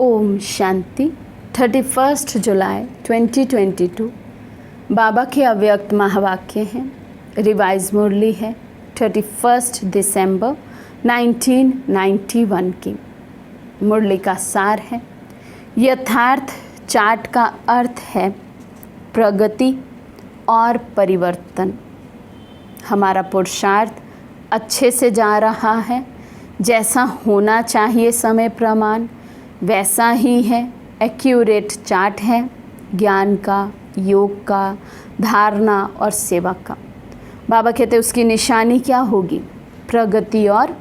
ओम शांति। 31 जुलाई 2022 बाबा के अव्यक्त महावाक्य हैं। रिवाइज मुरली है 31 दिसंबर 1991 की। मुरली का सार है, यथार्थ चार्ट का अर्थ है प्रगति और परिवर्तन। हमारा पुरुषार्थ अच्छे से जा रहा है, जैसा होना चाहिए समय प्रमाण वैसा ही है। एक्यूरेट चार्ट है ज्ञान का, योग का, धारणा और सेवा का। बाबा कहते हैं उसकी निशानी क्या होगी? प्रगति और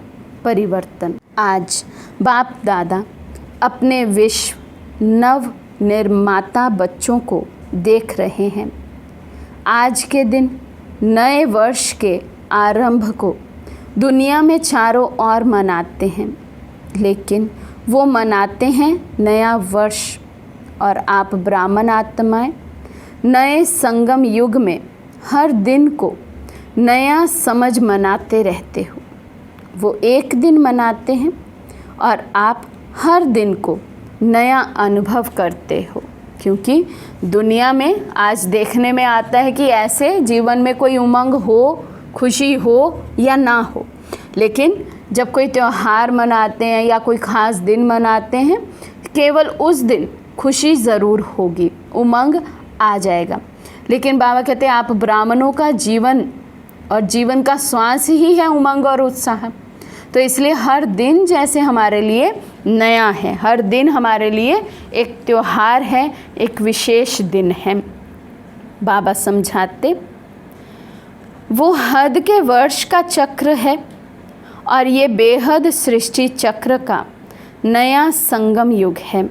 परिवर्तन। आज बाप दादा अपने विश्व नव निर्माता बच्चों को देख रहे हैं। आज के दिन नए वर्ष के आरंभ को दुनिया में चारों ओर मनाते हैं, लेकिन वो मनाते हैं नया वर्ष। और आप ब्राह्मण आत्माएं नए संगम युग में हर दिन को नया समझ मनाते रहते हो। वो एक दिन मनाते हैं और आप हर दिन को नया अनुभव करते हो, क्योंकि दुनिया में आज देखने में आता है कि ऐसे जीवन में कोई उमंग हो, खुशी हो या ना हो, लेकिन जब कोई त्यौहार मनाते हैं या कोई ख़ास दिन मनाते हैं, केवल उस दिन खुशी ज़रूर होगी, उमंग आ जाएगा। लेकिन बाबा कहते हैं आप ब्राह्मणों का जीवन और जीवन का श्वास ही है उमंग और उत्साह। तो इसलिए हर दिन जैसे हमारे लिए नया है, हर दिन हमारे लिए एक त्यौहार है, एक विशेष दिन है। बाबा समझाते वो हद के वर्ष का चक्र है और ये बेहद सृष्टि चक्र का नया संगम युग है।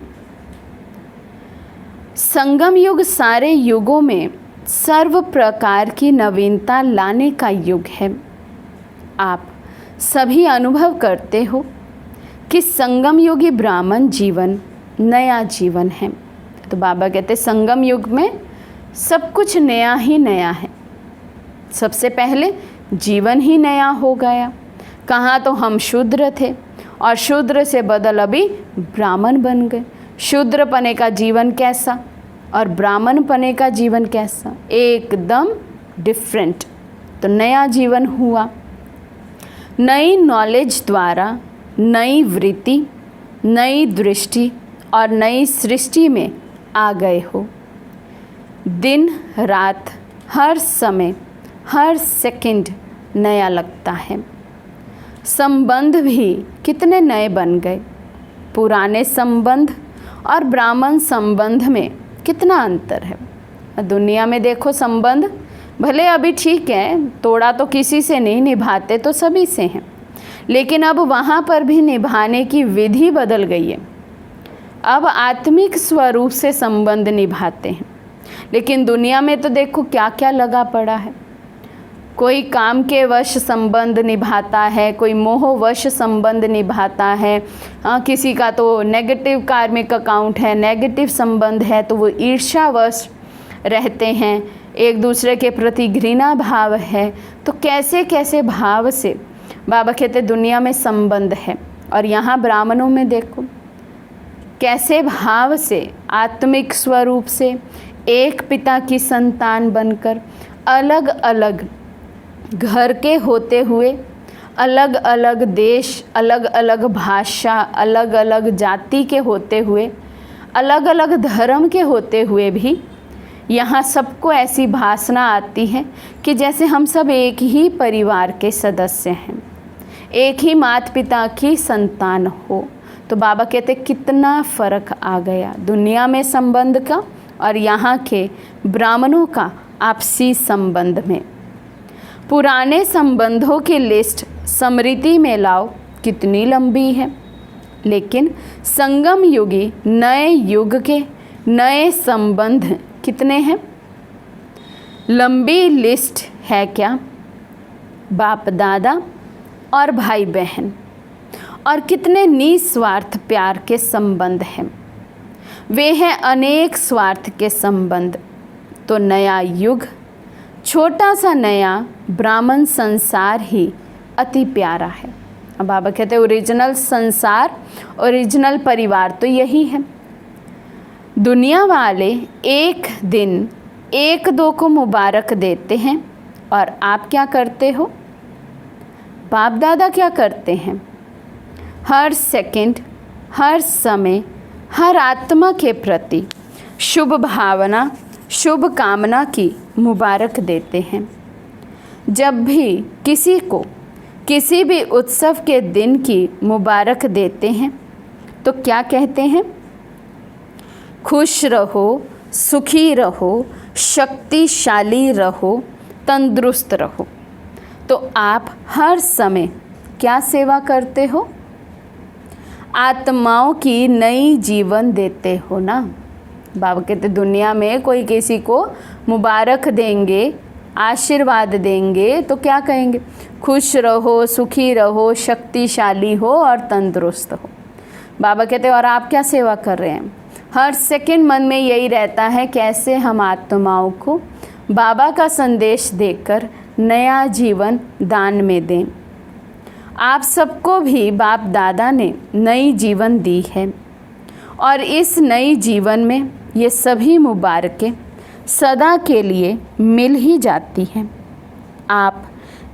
संगम युग सारे युगों में सर्व प्रकार की नवीनता लाने का युग है। आप सभी अनुभव करते हो कि संगम युगी ब्राह्मण जीवन नया जीवन है। तो बाबा कहते संगम युग में सब कुछ नया ही नया है। सबसे पहले जीवन ही नया हो गया। कहाँ तो हम शूद्र थे और शूद्र से बदल अभी ब्राह्मण बन गए। शूद्र पने का जीवन कैसा और ब्राह्मण पने का जीवन कैसा, एकदम डिफरेंट। तो नया जीवन हुआ। नई नॉलेज द्वारा नई वृत्ति, नई दृष्टि और नई सृष्टि में आ गए हो। दिन रात हर समय हर सेकंड नया लगता है। संबंध भी कितने नए बन गए। पुराने संबंध और ब्राह्मण संबंध में कितना अंतर है। दुनिया में देखो संबंध भले अभी ठीक है, तोड़ा तो किसी से नहीं, निभाते तो सभी से हैं, लेकिन अब वहाँ पर भी निभाने की विधि बदल गई है। अब आत्मिक स्वरूप से संबंध निभाते हैं, लेकिन दुनिया में तो देखो क्या क्या लगा पड़ा है। कोई काम के वश संबंध निभाता है, कोई मोहवश संबंध निभाता है। किसी का तो नेगेटिव कार्मिक अकाउंट है, नेगेटिव संबंध है, तो वो ईर्ष्यावश रहते हैं, एक दूसरे के प्रति घृणा भाव है। तो कैसे कैसे भाव से बाबा कहते दुनिया में संबंध है। और यहाँ ब्राह्मणों में देखो कैसे भाव से आत्मिक स्वरूप से एक पिता की संतान बनकर अलग अलग घर के होते हुए, अलग अलग देश, अलग अलग भाषा, अलग अलग जाति के होते हुए, अलग अलग धर्म के होते हुए भी यहाँ सबको ऐसी भासना आती है कि जैसे हम सब एक ही परिवार के सदस्य हैं, एक ही माता पिता की संतान हो। तो बाबा कहते कितना फ़र्क आ गया दुनिया में संबंध का और यहाँ के ब्राह्मणों का आपसी संबंध में। पुराने संबंधों की लिस्ट स्मृति में लाओ, कितनी लंबी है, लेकिन संगम युगी नए युग के नए संबंध कितने हैं? लंबी लिस्ट है क्या? बाप दादा और भाई बहन, और कितने निस्वार्थ प्यार के संबंध हैं। वे हैं अनेक स्वार्थ के संबंध। तो नया युग, छोटा सा नया ब्राह्मण संसार ही अति प्यारा है। अब बाबा कहते हैं ओरिजिनल संसार, ओरिजिनल परिवार तो यही है। दुनिया वाले एक दिन एक दो को मुबारक देते हैं और आप क्या करते हो? बाप दादा क्या करते हैं? हर सेकंड, हर समय, हर आत्मा के प्रति शुभ भावना, शुभ कामना की मुबारक देते हैं। जब भी किसी को किसी भी उत्सव के दिन की मुबारक देते हैं तो क्या कहते हैं? खुश रहो, सुखी रहो, शक्तिशाली रहो, तंदुरुस्त रहो। तो आप हर समय क्या सेवा करते हो? आत्माओं की नई जीवन देते हो ना। बाबा कहते दुनिया में कोई किसी को मुबारक देंगे, आशीर्वाद देंगे तो क्या कहेंगे? खुश रहो, सुखी रहो, शक्तिशाली हो और तंदुरुस्त हो। बाबा कहते और आप क्या सेवा कर रहे हैं? हर सेकंड मन में यही रहता है कैसे हम आत्माओं को बाबा का संदेश देकर नया जीवन दान में दें। आप सबको भी बाप दादा ने नई जीवन दी है और इस नई जीवन में ये सभी मुबारकें सदा के लिए मिल ही जाती हैं। आप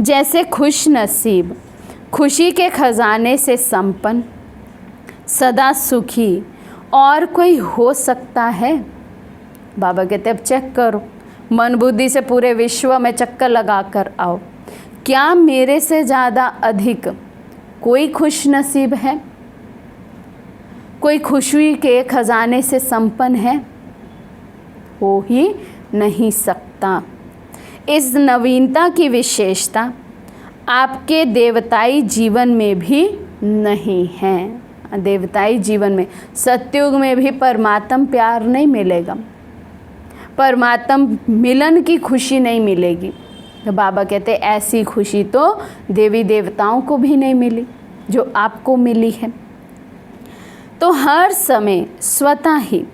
जैसे खुश नसीब, खुशी के खजाने से संपन्न, सदा सुखी और कोई हो सकता है? बाबा कहते अब चेक करो, मन बुद्धि से पूरे विश्व में चक्कर लगा कर आओ, क्या मेरे से ज़्यादा अधिक कोई खुश नसीब है? कोई खुशी के खजाने से संपन्न है? हो ही नहीं सकता। इस नवीनता की विशेषता आपके देवताई जीवन में भी नहीं है। देवताई जीवन में, सतयुग में भी परमात्म प्यार नहीं मिलेगा, परमात्म मिलन की खुशी नहीं मिलेगी। तो बाबा कहते ऐसी खुशी तो देवी देवताओं को भी नहीं मिली जो आपको मिली है। तो हर समय स्वतः ही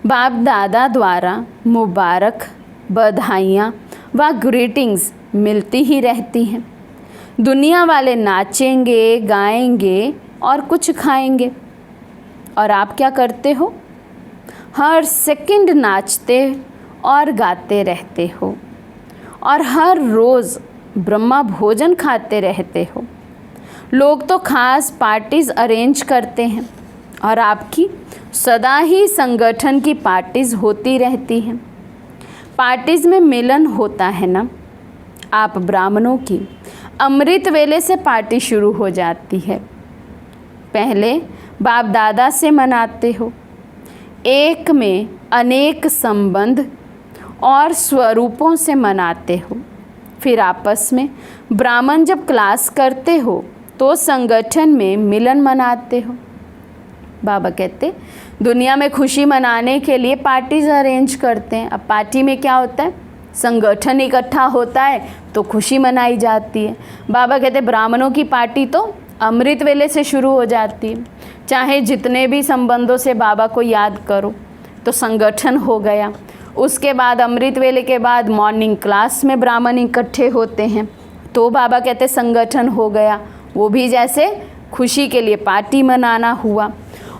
बाप दादा द्वारा मुबारक, बधाइयाँ व ग्रीटिंग्स मिलती ही रहती हैं। दुनिया वाले नाचेंगे, गाएंगे और कुछ खाएंगे और आप क्या करते हो? हर सेकंड नाचते और गाते रहते हो और हर रोज़ ब्रह्मा भोजन खाते रहते हो। लोग तो खास पार्टीज़ अरेंज करते हैं और आपकी सदा ही संगठन की पार्टीज़ होती रहती हैं। पार्टीज़ में मिलन होता है ना। आप ब्राह्मणों की अमृत वेले से पार्टी शुरू हो जाती है। पहले बाप दादा से मनाते हो, एक में अनेक संबंध और स्वरूपों से मनाते हो। फिर आपस में ब्राह्मण जब क्लास करते हो तो संगठन में मिलन मनाते हो। बाबा कहते दुनिया में खुशी मनाने के लिए पार्टीज अरेंज करते हैं। अब पार्टी में क्या होता है? संगठन इकट्ठा होता है तो खुशी मनाई जाती है। बाबा कहते ब्राह्मणों की पार्टी तो अमृत वेले से शुरू हो जाती है। चाहे जितने भी संबंधों से बाबा को याद करो तो संगठन हो गया। उसके बाद अमृत वेले के बाद मॉर्निंग क्लास में ब्राह्मण इकट्ठे होते हैं तो बाबा कहते संगठन हो गया। वो भी जैसे खुशी के लिए पार्टी मनाना हुआ।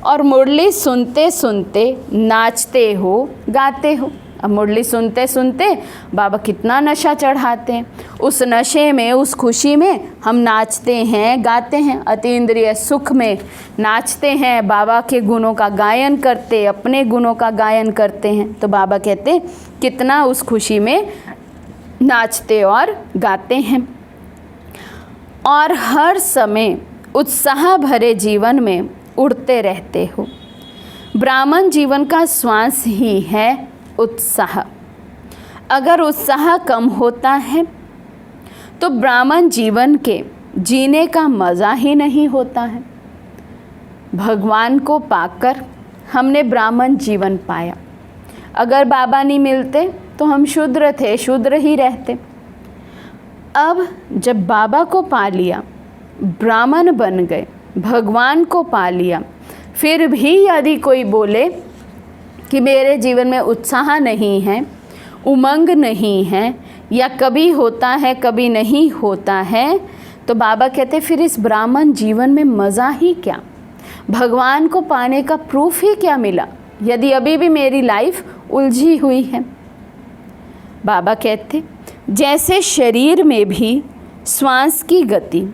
और मुरली सुनते सुनते नाचते हो, गाते हो। अब मुरली सुनते सुनते बाबा कितना नशा चढ़ाते हैं। उस नशे में, उस खुशी में हम नाचते हैं, गाते हैं, अतीन्द्रिय सुख में नाचते हैं, बाबा के गुणों का गायन करते, अपने गुणों का गायन करते हैं। तो बाबा कहते कितना उस खुशी में नाचते और गाते हैं। और हर समय उत्साह भरे जीवन में उड़ते रहते हो। ब्राह्मण जीवन का श्वास ही है उत्साह। अगर उत्साह कम होता है तो ब्राह्मण जीवन के जीने का मज़ा ही नहीं होता है। भगवान को पाकर हमने ब्राह्मण जीवन पाया। अगर बाबा नहीं मिलते तो हम शूद्र थे, शूद्र ही रहते। अब जब बाबा को पा लिया, ब्राह्मण बन गए, भगवान को पा लिया, फिर भी यदि कोई बोले कि मेरे जीवन में उत्साह नहीं है, उमंग नहीं है, या कभी होता है कभी नहीं होता है, तो बाबा कहते फिर इस ब्राह्मण जीवन में मज़ा ही क्या, भगवान को पाने का प्रूफ ही क्या मिला यदि अभी भी मेरी लाइफ उलझी हुई है। बाबा कहते जैसे शरीर में भी श्वास की गति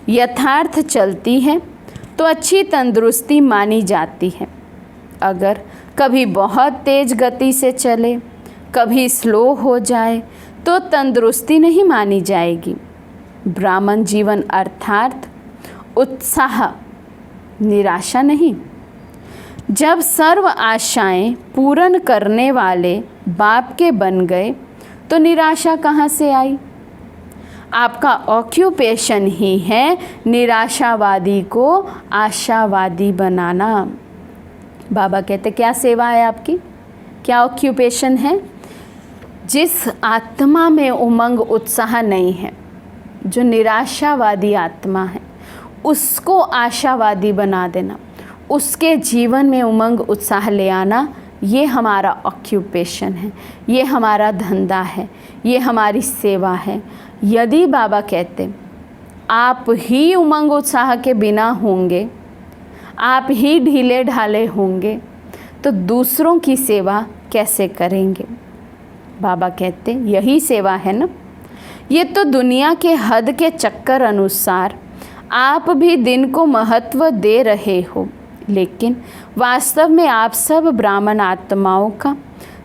यथार्थ चलती है तो अच्छी तंदुरुस्ती मानी जाती है। अगर कभी बहुत तेज गति से चले, कभी स्लो हो जाए तो तंदुरुस्ती नहीं मानी जाएगी। ब्राह्मण जीवन अर्थात उत्साह, निराशा नहीं। जब सर्व आशाएं पूर्ण करने वाले बाप के बन गए तो निराशा कहाँ से आई? आपका ऑक्यूपेशन ही है निराशावादी को आशावादी बनाना। बाबा कहते क्या सेवा है आपकी, क्या ऑक्यूपेशन है? जिस आत्मा में उमंग उत्साह नहीं है, जो निराशावादी आत्मा है, उसको आशावादी बना देना, उसके जीवन में उमंग उत्साह ले आना, ये हमारा ऑक्यूपेशन है, ये हमारा धंधा है, ये हमारी सेवा है। यदि बाबा कहते आप ही उमंग उत्साह के बिना होंगे, आप ही ढीले ढाले होंगे, तो दूसरों की सेवा कैसे करेंगे? बाबा कहते यही सेवा है ना। ये तो दुनिया के हद के चक्कर अनुसार आप भी दिन को महत्व दे रहे हो, लेकिन वास्तव में आप सब ब्राह्मण आत्माओं का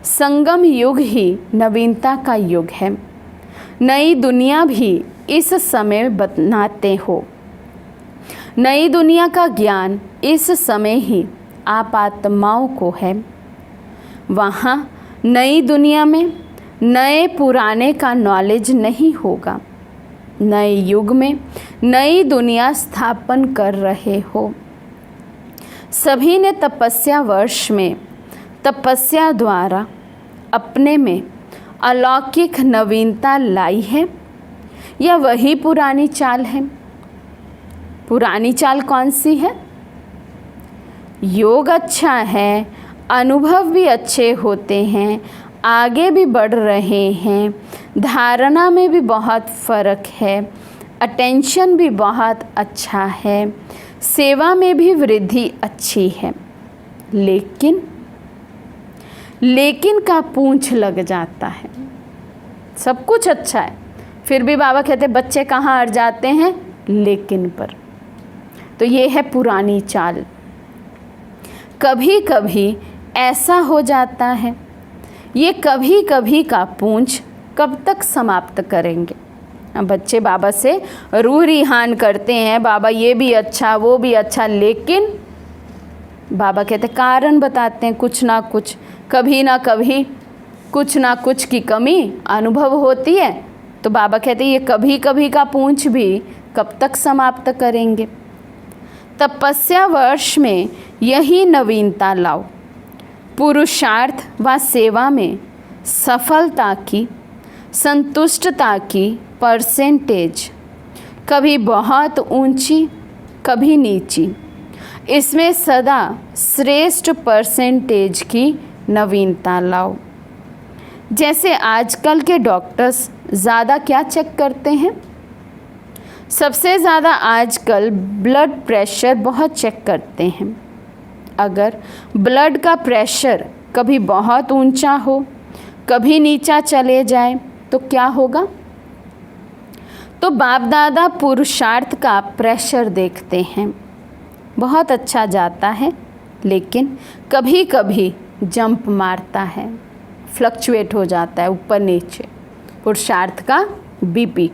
संगम युग ही नवीनता का युग है। नई दुनिया भी इस समय बनाते हो। नई दुनिया का ज्ञान इस समय ही आप आत्माओं को है। वहाँ नई दुनिया में नए पुराने का नॉलेज नहीं होगा। नए युग में नई दुनिया स्थापन कर रहे हो। सभी ने तपस्या वर्ष में तपस्या द्वारा अपने में अलौकिक नवीनता लाई है, या वही पुरानी चाल है? पुरानी चाल कौन सी है? योग अच्छा है, अनुभव भी अच्छे होते हैं, आगे भी बढ़ रहे हैं, धारणा में भी बहुत फ़र्क है, अटेंशन भी बहुत अच्छा है, सेवा में भी वृद्धि अच्छी है, लेकिन का पूंछ लग जाता है। सब कुछ अच्छा है, फिर भी बाबा कहते बच्चे कहाँ अड़ जाते हैं? लेकिन पर। तो ये है पुरानी चाल। कभी कभी ऐसा हो जाता है, ये कभी कभी का पूंछ कब तक समाप्त करेंगे? बच्चे बाबा से रूह रिहान करते हैं, बाबा ये भी अच्छा वो भी अच्छा, लेकिन बाबा कहते कारण बताते हैं कुछ ना कुछ, कभी ना कभी कुछ ना कुछ की कमी अनुभव होती है। तो बाबा कहते ये कभी कभी का पूंछ भी कब तक समाप्त करेंगे? तपस्या वर्ष में यही नवीनता लाओ। पुरुषार्थ व सेवा में सफलता की, संतुष्टता की परसेंटेज कभी बहुत ऊंची कभी नीची, इसमें सदा श्रेष्ठ परसेंटेज की नवीनता लाओ। जैसे आजकल के डॉक्टर्स ज़्यादा क्या चेक करते हैं? सबसे ज़्यादा आजकल ब्लड प्रेशर बहुत चेक करते हैं। अगर ब्लड का प्रेशर कभी बहुत ऊंचा हो, कभी नीचा चले जाए तो क्या होगा? तो बाप दादा पुरुषार्थ का प्रेशर देखते हैं, बहुत अच्छा जाता है, लेकिन कभी कभी जंप मारता है, फ्लक्चुएट हो जाता है ऊपर नीचे। पुरुषार्थ का बीपी,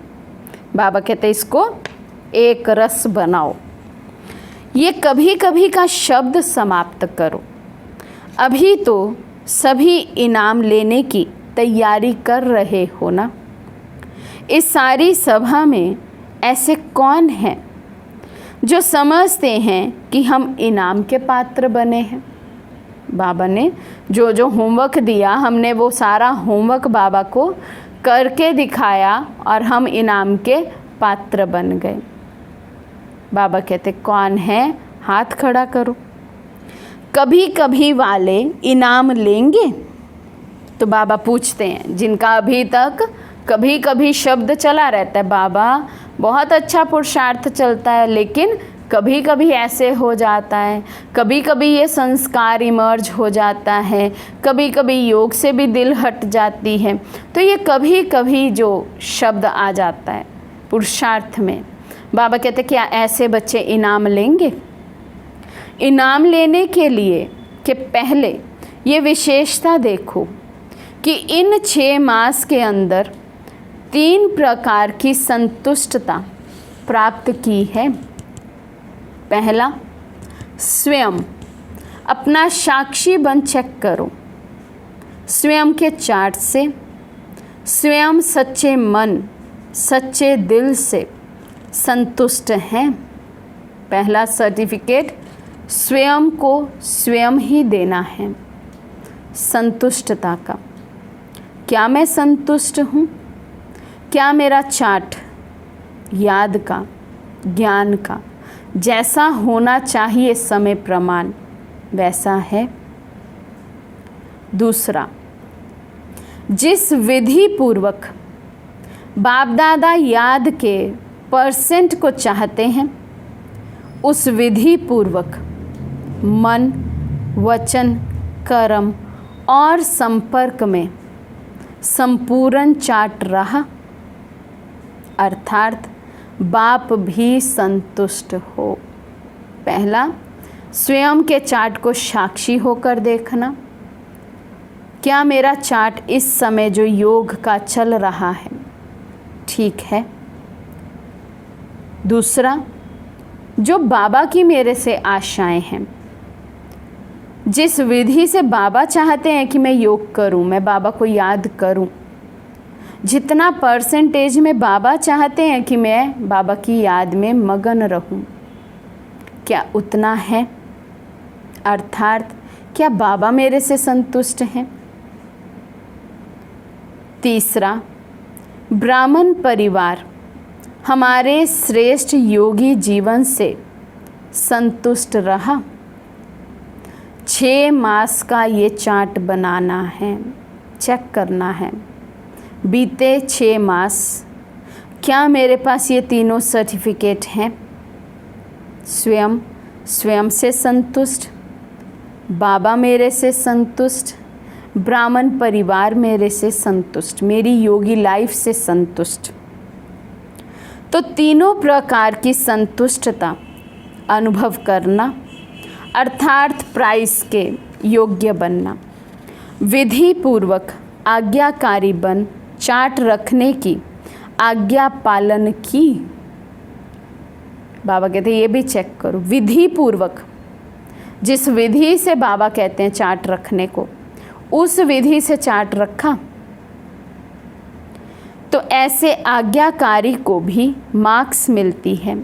बाबा कहते इसको एक रस बनाओ। ये कभी कभी का शब्द समाप्त करो। अभी तो सभी इनाम लेने की तैयारी कर रहे हो ना। इस सारी सभा में ऐसे कौन हैं जो समझते हैं कि हम इनाम के पात्र बने हैं? बाबा ने जो जो होमवर्क दिया, हमने वो सारा होमवर्क बाबा को करके दिखाया और हम इनाम के पात्र बन गए। बाबा कहते कौन है? हाथ खड़ा करो। कभी कभी वाले इनाम लेंगे? तो बाबा पूछते हैं जिनका अभी तक कभी कभी शब्द चला रहता है, बाबा बहुत अच्छा पुरुषार्थ चलता है, लेकिन कभी कभी ऐसे हो जाता है, कभी कभी ये संस्कार इमर्ज हो जाता है, कभी कभी योग से भी दिल हट जाती है। तो ये कभी कभी जो शब्द आ जाता है पुरुषार्थ में, बाबा कहते क्या ऐसे बच्चे इनाम लेंगे? इनाम लेने के लिए कि पहले ये विशेषता देखो कि इन 6 मास के अंदर 3 प्रकार की संतुष्टता प्राप्त की है। पहला, स्वयं अपना साक्षी बन चेक करो, स्वयं के चार्ट से, स्वयं सच्चे मन सच्चे दिल से संतुष्ट हैं। पहला सर्टिफिकेट स्वयं को स्वयं ही देना है, संतुष्टता का। क्या मैं संतुष्ट हूँ? क्या मेरा चार्ट याद का, ज्ञान का जैसा होना चाहिए समय प्रमाण वैसा है? दूसरा, जिस विधि पूर्वक बाप दादा याद के % को चाहते हैं, उस विधि पूर्वक मन, वचन, कर्म और संपर्क में संपूर्ण चार्ट रहा, अर्थात बाप भी संतुष्ट हो। पहला, स्वयं के चार्ट को साक्षी होकर देखना, क्या मेरा चार्ट इस समय जो योग का चल रहा है ठीक है? दूसरा, जो बाबा की मेरे से आशाएं हैं, जिस विधि से बाबा चाहते हैं कि मैं योग करूं, मैं बाबा को याद करूं, जितना % में बाबा चाहते हैं कि मैं बाबा की याद में मगन रहूं, क्या उतना है? अर्थात क्या बाबा मेरे से संतुष्ट हैं? तीसरा, ब्राह्मण परिवार हमारे श्रेष्ठ योगी जीवन से संतुष्ट रहा। 6 मास का ये चार्ट बनाना है, चेक करना है। बीते 6 मास क्या मेरे पास ये तीनों सर्टिफिकेट हैं? स्वयं, स्वयं से संतुष्ट, बाबा मेरे से संतुष्ट, ब्राह्मण परिवार मेरे से संतुष्ट, मेरी योगी लाइफ से संतुष्ट। तो तीनों प्रकार की संतुष्टता अनुभव करना, अर्थात प्राइस के योग्य बनना, विधि पूर्वक आज्ञाकारी बन चार्ट रखने की आज्ञा पालन की। बाबा कहते हैं ये भी चेक करो, विधि पूर्वक जिस विधि से बाबा कहते हैं चार्ट रखने को, उस विधि से चार्ट रखा। तो ऐसे आज्ञाकारी को भी मार्क्स मिलती है,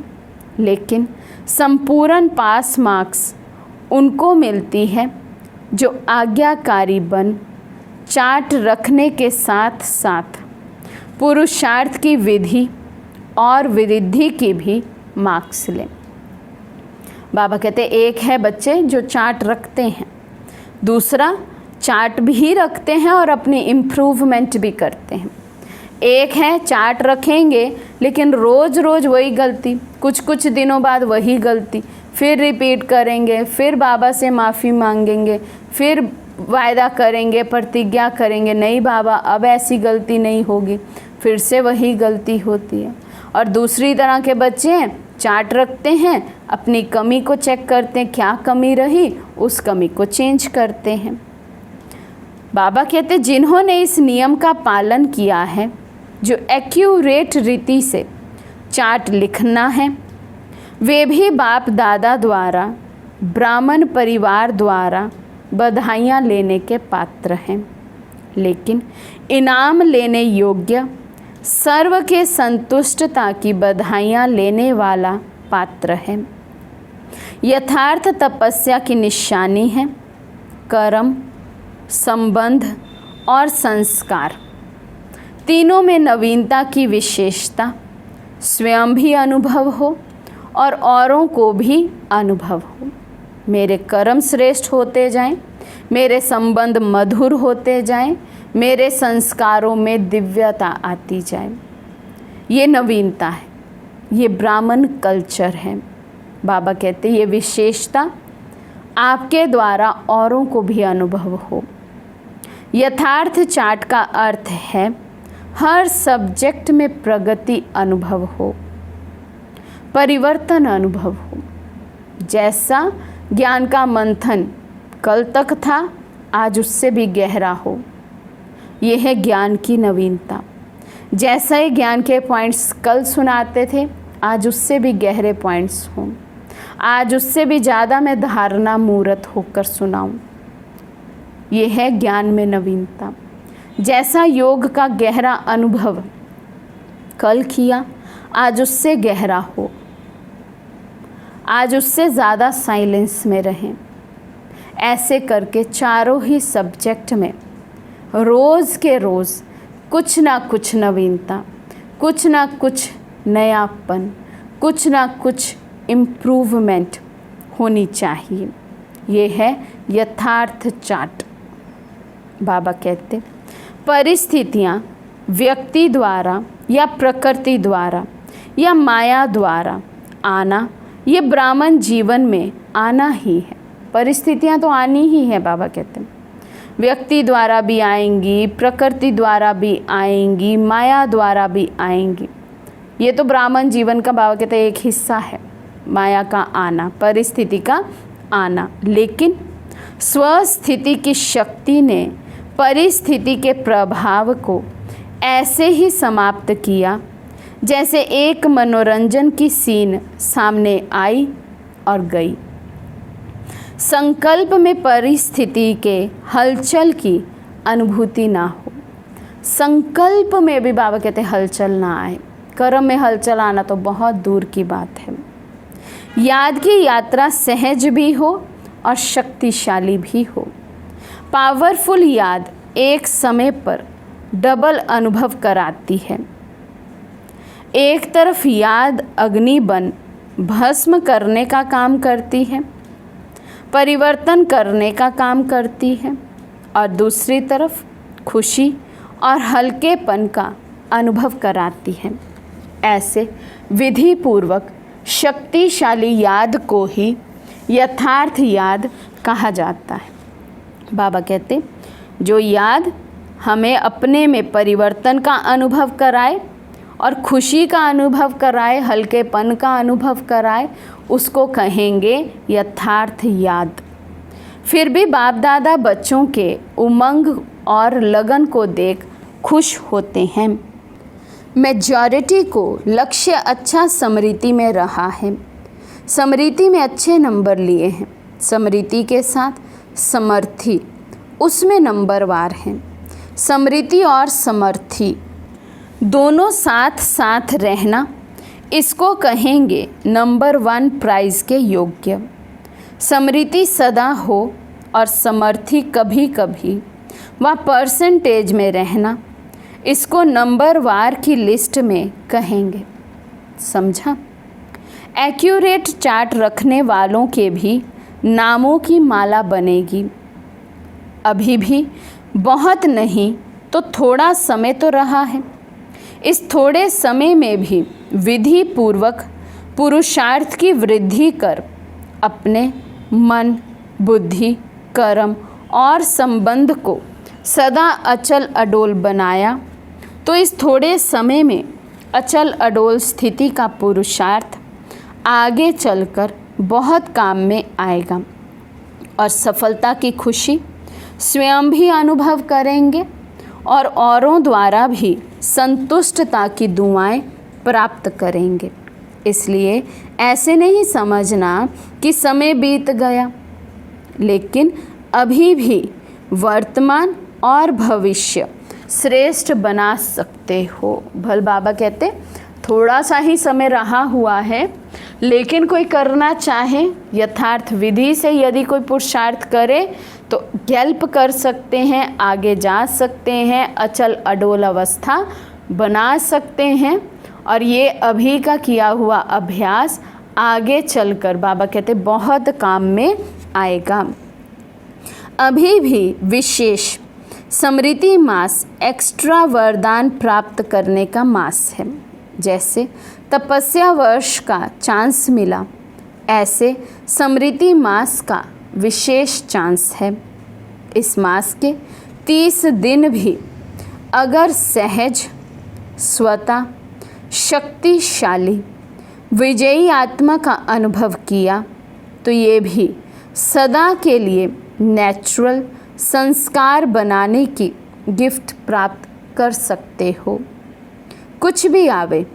लेकिन संपूर्ण पास मार्क्स उनको मिलती है जो आज्ञाकारी बन चार्ट रखने के साथ साथ पुरुषार्थ की विधि और विरिद्धि की भी मार्क्स लें। बाबा कहते एक है बच्चे जो चार्ट रखते हैं, दूसरा चार्ट भी रखते हैं और अपनी इम्प्रूवमेंट भी करते हैं। एक है चार्ट रखेंगे लेकिन रोज़ रोज़ वही गलती, कुछ कुछ दिनों बाद वही गलती, फिर रिपीट करेंगे, फिर बाबा से माफ़ी मांगेंगे, फिर वायदा करेंगे, प्रतिज्ञा करेंगे, नहीं बाबा अब ऐसी गलती नहीं होगी, फिर से वही गलती होती है। और दूसरी तरह के बच्चे हैं, चार्ट रखते हैं, अपनी कमी को चेक करते हैं, क्या कमी रही उस कमी को चेंज करते हैं। बाबा कहते जिन्होंने इस नियम का पालन किया है, जो एक्यूरेट रीति से चार्ट लिखना है, वे भी बाप दादा द्वारा, ब्राह्मण परिवार द्वारा बधाइयाँ लेने के पात्र हैं, लेकिन इनाम लेने योग्य, सर्व के संतुष्टता की बधाइयाँ लेने वाला पात्र है। यथार्थ तपस्या की निशानी है कर्म, संबंध और संस्कार। तीनों में नवीनता की विशेषता, स्वयं भी अनुभव हो और औरों को भी अनुभव हो। मेरे कर्म श्रेष्ठ होते जाएं, मेरे संबंध मधुर होते जाएं, मेरे संस्कारों में दिव्यता आती जाए। ये नवीनता है, ये ब्राह्मण कल्चर है। बाबा कहते ये विशेषता आपके द्वारा औरों को भी अनुभव हो। यथार्थ चार्ट का अर्थ है हर सब्जेक्ट में प्रगति अनुभव हो, परिवर्तन अनुभव हो। जैसा ज्ञान का मंथन कल तक था, आज उससे भी गहरा हो। यह है ज्ञान की नवीनता। जैसा ही ज्ञान के पॉइंट्स कल सुनाते थे, आज उससे भी गहरे पॉइंट्स हों, आज उससे भी ज़्यादा मैं धारणा मूर्त होकर सुनाऊं। यह है ज्ञान में नवीनता। जैसा योग का गहरा अनुभव कल किया, आज उससे गहरा हो, आज उससे ज़्यादा साइलेंस में रहें। ऐसे करके चारों ही सब्जेक्ट में रोज़ के रोज़ कुछ ना कुछ नवीनता, कुछ ना कुछ नयापन, कुछ ना कुछ इम्प्रूवमेंट होनी चाहिए। ये है यथार्थ चार्ट। बाबा कहते परिस्थितियाँ व्यक्ति द्वारा या प्रकृति द्वारा या माया द्वारा आना, ये ब्राह्मण जीवन में आना ही है। परिस्थितियाँ तो आनी ही है। बाबा कहते हैं व्यक्ति द्वारा भी आएंगी, प्रकृति द्वारा भी आएंगी, माया द्वारा भी आएंगी। ये तो ब्राह्मण जीवन का बाबा कहते हैं एक हिस्सा है, माया का आना, परिस्थिति का आना। लेकिन स्वस्थिति की शक्ति ने परिस्थिति के प्रभाव को ऐसे ही समाप्त किया जैसे एक मनोरंजन की सीन सामने आई और गई। संकल्प में परिस्थिति के हलचल की अनुभूति ना हो। संकल्प में भी बाबा कहते हलचल ना आए। कर्म में हलचल आना तो बहुत दूर की बात है। याद की यात्रा सहज भी हो और शक्तिशाली भी हो। पावरफुल याद एक समय पर डबल अनुभव कराती है। एक तरफ याद अग्नि बन भस्म करने का काम करती है, परिवर्तन करने का काम करती है, और दूसरी तरफ खुशी और हल्केपन का अनुभव कराती है। ऐसे विधि पूर्वक शक्तिशाली याद को ही यथार्थ याद कहा जाता है। बाबा कहते जो याद हमें अपने में परिवर्तन का अनुभव कराए और खुशी का अनुभव कराए, हल्केपन का अनुभव कराए, उसको कहेंगे यथार्थ याद। फिर भी बाप दादा बच्चों के उमंग और लगन को देख खुश होते हैं। मेजॉरिटी को लक्ष्य अच्छा स्मृति में रहा है, स्मृति में अच्छे नंबर लिए हैं। स्मृति के साथ समर्थी उसमें नंबरवार हैं। स्मृति और समर्थी दोनों साथ साथ रहना, इसको कहेंगे नंबर 1 प्राइज़ के योग्य। स्मृति सदा हो और समर्थी कभी कभी व परसेंटेज में रहना, इसको नंबर वार की लिस्ट में कहेंगे। समझा? एक्यूरेट चार्ट रखने वालों के भी नामों की माला बनेगी। अभी भी बहुत नहीं तो थोड़ा समय तो रहा है। इस थोड़े समय में भी विधि पूर्वक पुरुषार्थ की वृद्धि कर अपने मन, बुद्धि, कर्म और संबंध को सदा अचल अडोल बनाया तो इस थोड़े समय में अचल अडोल स्थिति का पुरुषार्थ आगे चलकर बहुत काम में आएगा और सफलता की खुशी स्वयं भी अनुभव करेंगे और औरों द्वारा भी संतुष्टता की दुआएं प्राप्त करेंगे। इसलिए ऐसे नहीं समझना कि समय बीत गया, लेकिन अभी भी वर्तमान और भविष्य श्रेष्ठ बना सकते हो। भल बाबा कहते थोड़ा सा ही समय रहा हुआ है, लेकिन कोई करना चाहे यथार्थ विधि से यदि कोई पुरुषार्थ करे तो हेल्प कर सकते हैं, आगे जा सकते हैं, अचल अडोल अवस्था बना सकते हैं। और ये अभी का किया हुआ अभ्यास आगे चलकर बाबा कहते बहुत काम में आएगा। अभी भी विशेष स्मृति मास एक्स्ट्रा वरदान प्राप्त करने का मास है। जैसे तपस्या वर्ष का चांस मिला, ऐसे स्मृति मास का विशेष चांस है। इस मास के 30 दिन भी अगर सहज, स्वतः, शक्तिशाली, विजयी आत्मा का अनुभव किया तो ये भी सदा के लिए नेचुरल संस्कार बनाने की गिफ्ट प्राप्त कर सकते हो। कुछ भी आवे,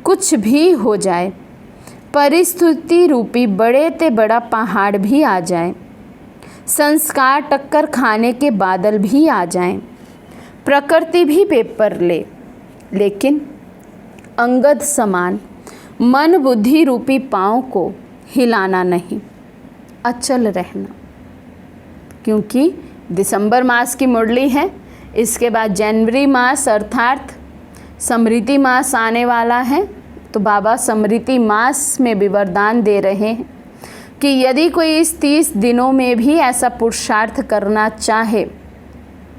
कुछ भी हो जाए, परिस्थिति रूपी बड़े ते बड़ा पहाड़ भी आ जाए, संस्कार टक्कर खाने के बादल भी आ जाएं, प्रकृति भी पेपर ले, लेकिन अंगद समान मन बुद्धि रूपी पाँव को हिलाना नहीं, अचल रहना। क्योंकि दिसंबर मास की मुरली है, इसके बाद जनवरी मास अर्थात स्मृति मास आने वाला है। तो बाबा स्मृति मास में भी वरदान दे रहे हैं कि यदि कोई इस 30 दिनों में भी ऐसा पुरुषार्थ करना चाहे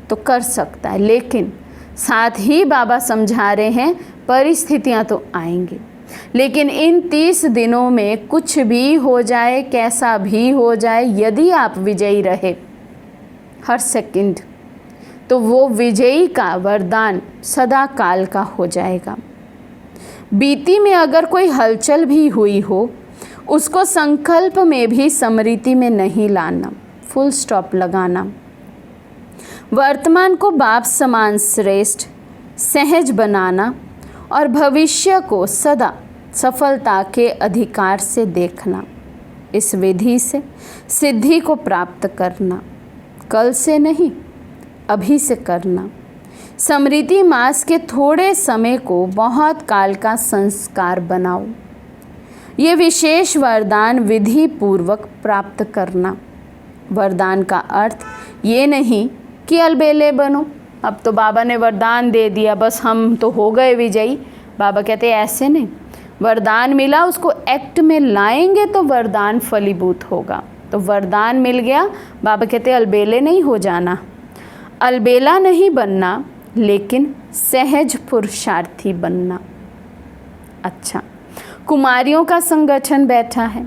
तो कर सकता है, लेकिन साथ ही बाबा समझा रहे हैं परिस्थितियां तो आएंगी, लेकिन इन 30 दिनों में कुछ भी हो जाए, कैसा भी हो जाए, यदि आप विजयी रहे हर सेकंड, तो वो विजयी का वरदान सदा काल का हो जाएगा। बीती में अगर कोई हलचल भी हुई हो, उसको संकल्प में भी स्मृति में नहीं लाना, फुल स्टॉप लगाना। वर्तमान को बाप समान श्रेष्ठ, सहज बनाना और भविष्य को सदा सफलता के अधिकार से देखना। इस विधि से सिद्धि को प्राप्त करना, कल से नहीं अभी से करना। स्मृति मास के थोड़े समय को बहुत काल का संस्कार बनाओ। ये विशेष वरदान विधि पूर्वक प्राप्त करना। वरदान का अर्थ ये नहीं कि अलबेले बनो, अब तो बाबा ने वरदान दे दिया बस हम तो हो गए विजयी। बाबा कहते हैं ऐसे नहीं, वरदान मिला उसको एक्ट में लाएंगे तो वरदान फलीभूत होगा। तो वरदान मिल गया, बाबा कहते हैं अलबेले नहीं हो जाना, अलबेला नहीं बनना, लेकिन सहज पुरुषार्थी बनना। अच्छा, कुमारियों का संगठन बैठा है,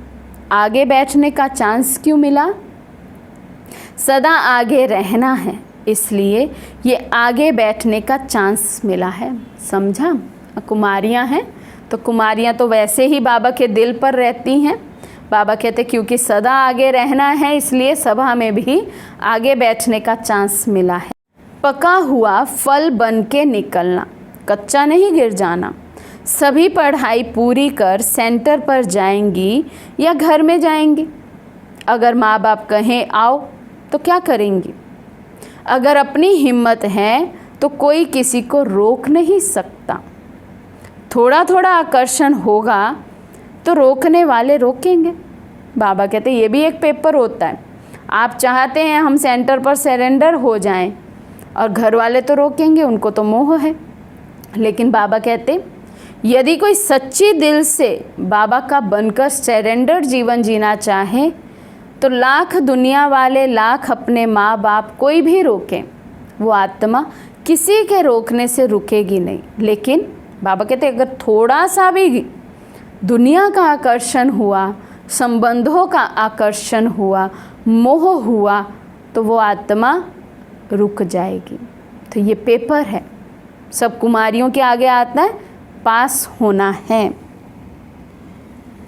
आगे बैठने का चांस क्यों मिला? सदा आगे रहना है, इसलिए ये आगे बैठने का चांस मिला है। समझा? कुमारियां हैं तो कुमारियां तो वैसे ही बाबा के दिल पर रहती हैं। बाबा कहते क्योंकि सदा आगे रहना है, इसलिए सभा में भी आगे बैठने का चांस मिला है। पका हुआ फल बन के निकलना, कच्चा नहीं गिर जाना। सभी पढ़ाई पूरी कर सेंटर पर जाएंगी या घर में जाएंगी? अगर माँ बाप कहें आओ तो क्या करेंगी? अगर अपनी हिम्मत है तो कोई किसी को रोक नहीं सकता। थोड़ा थोड़ा आकर्षण होगा तो रोकने वाले रोकेंगे। बाबा कहते ये भी एक पेपर होता है। आप चाहते हैं हम सेंटर पर सरेंडर हो जाएं और घर वाले तो रोकेंगे, उनको तो मोह है। लेकिन बाबा कहते यदि कोई सच्ची दिल से बाबा का बनकर सरेंडर जीवन जीना चाहे तो लाख दुनिया वाले, लाख अपने माँ बाप कोई भी रोकें, वो आत्मा किसी के रोकने से रुकेगी नहीं। लेकिन बाबा कहते अगर थोड़ा सा भी दुनिया का आकर्षण हुआ, संबंधों का आकर्षण हुआ, मोह हुआ, तो वो आत्मा रुक जाएगी। तो ये पेपर है, सब कुमारियों के आगे आता है, पास होना है।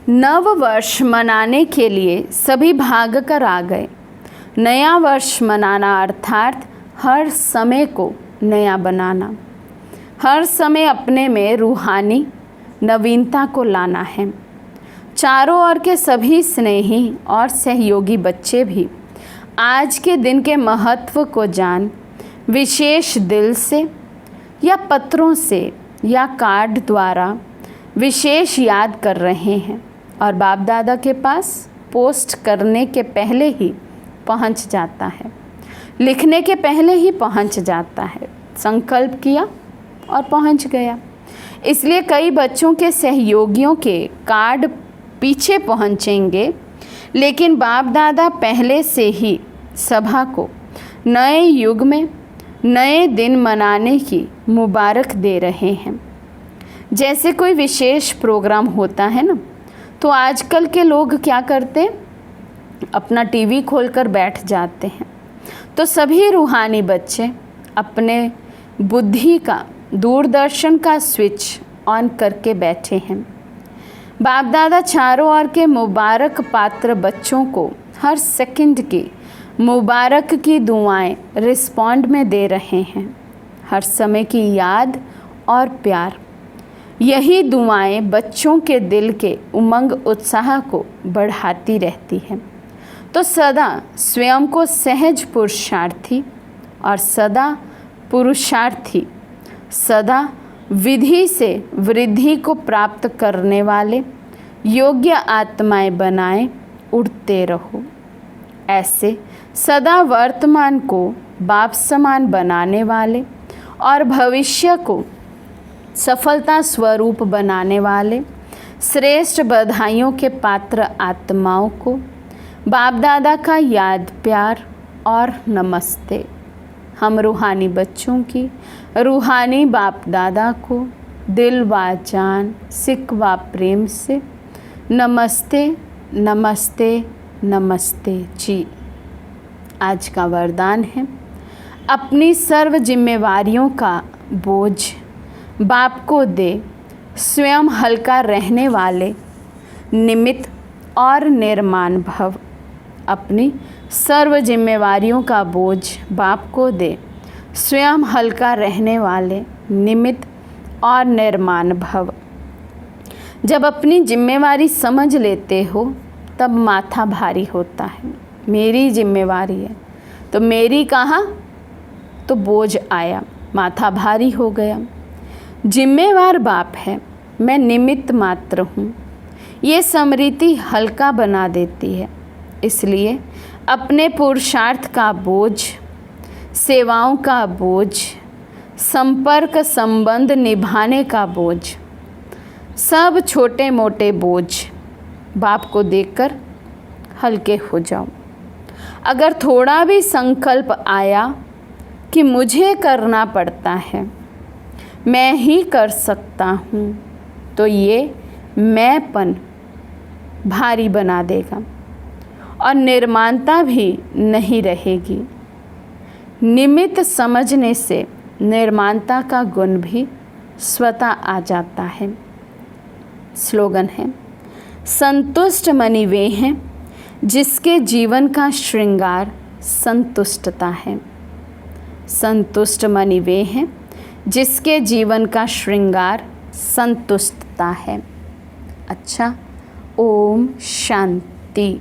नव वर्ष मनाने के लिए सभी भाग कर आ गए। नया वर्ष मनाना अर्थात हर समय को नया बनाना, हर समय अपने में रूहानी नवीनता को लाना है। चारों ओर के सभी स्नेही और सहयोगी बच्चे भी आज के दिन के महत्व को जान विशेष दिल से या पत्रों से या कार्ड द्वारा विशेष याद कर रहे हैं और बाप दादा के पास पोस्ट करने के पहले ही पहुंच जाता है, लिखने के पहले ही पहुंच जाता है। संकल्प किया और पहुंच गया। इसलिए कई बच्चों के सहयोगियों के कार्ड पीछे पहुंचेंगे, लेकिन बाप दादा पहले से ही सभा को नए युग में नए दिन मनाने की मुबारक दे रहे हैं। जैसे कोई विशेष प्रोग्राम होता है ना, तो आजकल के लोग क्या करते हैं, अपना टीवी खोलकर बैठ जाते हैं। तो सभी रूहानी बच्चे अपने बुद्धि का दूरदर्शन का स्विच ऑन करके बैठे हैं। बाप दादा चारों ओर के मुबारक पात्र बच्चों को हर सेकंड की मुबारक की दुआएं रिस्पॉन्ड में दे रहे हैं। हर समय की याद और प्यार, यही दुआएं बच्चों के दिल के उमंग उत्साह को बढ़ाती रहती हैं। तो सदा स्वयं को सहज पुरुषार्थी और सदा पुरुषार्थी, सदा विधि से वृद्धि को प्राप्त करने वाले योग्य आत्माएं बनाए उड़ते रहो। ऐसे सदा वर्तमान को बाप समान बनाने वाले और भविष्य को सफलता स्वरूप बनाने वाले श्रेष्ठ बधाइयों के पात्र आत्माओं को बाप दादा का याद प्यार और नमस्ते। हम रूहानी बच्चों की रूहानी बाप दादा को दिल व जान सिक व प्रेम से नमस्ते नमस्ते नमस्ते जी। आज का वरदान है, अपनी सर्व जिम्मेवारियों का बोझ बाप को दे, स्वयं हल्का रहने वाले निमित्त और निर्माण भव। अपनी सर्व जिम्मेवारियों का बोझ बाप को दे, स्वयं हल्का रहने वाले निमित्त और निर्माण भव। जब अपनी जिम्मेवारी समझ लेते हो तब माथा भारी होता है। मेरी जिम्मेवारी है तो मेरी कहाँ, तो बोझ आया, माथा भारी हो गया। जिम्मेवार बाप है, मैं निमित्त मात्र हूँ, ये स्मृति हल्का बना देती है। इसलिए अपने पुरुषार्थ का बोझ, सेवाओं का बोझ, संपर्क संबंध निभाने का बोझ, सब छोटे मोटे बोझ बाप को देकर हल्के हो जाओ। अगर थोड़ा भी संकल्प आया कि मुझे करना पड़ता है, मैं ही कर सकता हूँ, तो ये मैंपन भारी बना देगा और निर्माणता भी नहीं रहेगी। निमित्त समझने से निर्माणता का गुण भी स्वतः आ जाता है। स्लोगन है, संतुष्ट मनी वे हैं जिसके जीवन का श्रृंगार संतुष्टता है। संतुष्ट मनी वे हैं जिसके जीवन का श्रृंगार संतुष्टता है। अच्छा, ओम शांति।